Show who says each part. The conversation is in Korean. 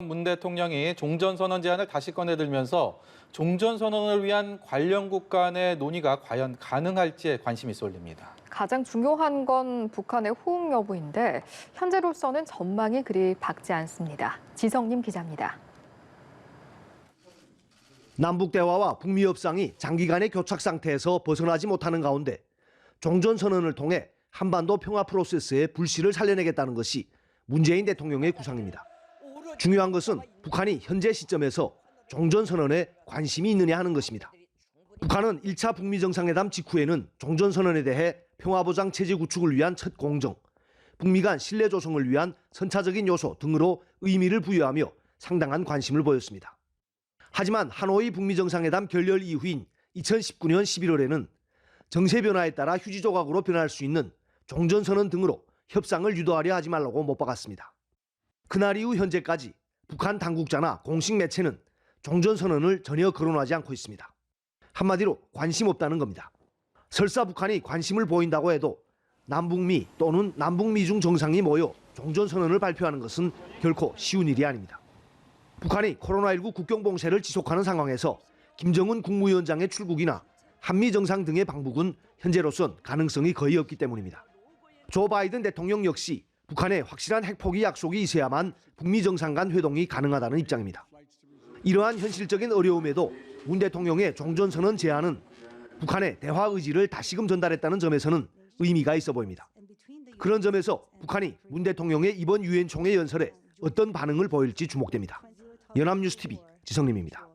Speaker 1: 이번 문 대통령이 종전선언 제안을 다시 꺼내들면서 종전선언을 위한 관련국 간의 논의가 과연 가능할지에 관심이 쏠립니다.
Speaker 2: 가장 중요한 건 북한의 호응 여부인데 현재로서는 전망이 그리 밝지 않습니다. 지성님 기자입니다.
Speaker 3: 남북 대화와 북미 협상이 장기간의 교착 상태에서 벗어나지 못하는 가운데 종전선언을 통해 한반도 평화 프로세스의 불씨를 살려내겠다는 것이 문재인 대통령의 구상입니다. 중요한 것은 북한이 현재 시점에서 종전선언에 관심이 있느냐 하는 것입니다. 북한은 1차 북미 정상회담 직후에는 종전선언에 대해 평화보장 체제 구축을 위한 첫 공정, 북미 간 신뢰 조성을 위한 선차적인 요소 등으로 의미를 부여하며 상당한 관심을 보였습니다. 하지만 하노이 북미 정상회담 결렬 이후인 2019년 11월에는 정세 변화에 따라 휴지 조각으로 변할 수 있는 종전선언 등으로 협상을 유도하려 하지 말라고 못 박았습니다. 그날 이후 현재까지 북한 당국자나 공식 매체는 종전선언을 전혀 거론하지 않고 있습니다. 한마디로 관심 없다는 겁니다. 설사 북한이 관심을 보인다고 해도 남북미 또는 남북미중 정상이 모여 종전선언을 발표하는 것은 결코 쉬운 일이 아닙니다. 북한이 코로나19 국경 봉쇄를 지속하는 상황에서 김정은 국무위원장의 출국이나 한미 정상 등의 방북은 현재로선 가능성이 거의 없기 때문입니다. 조 바이든 대통령 역시 북한의 확실한 핵포기 약속이 있어야만 북미 정상 간 회동이 가능하다는 입장입니다. 이러한 현실적인 어려움에도 문 대통령의 종전선언 제안은 북한의 대화 의지를 다시금 전달했다는 점에서는 의미가 있어 보입니다. 그런 점에서 북한이 문 대통령의 이번 유엔 총회 연설에 어떤 반응을 보일지 주목됩니다. 연합뉴스TV 지성림입니다.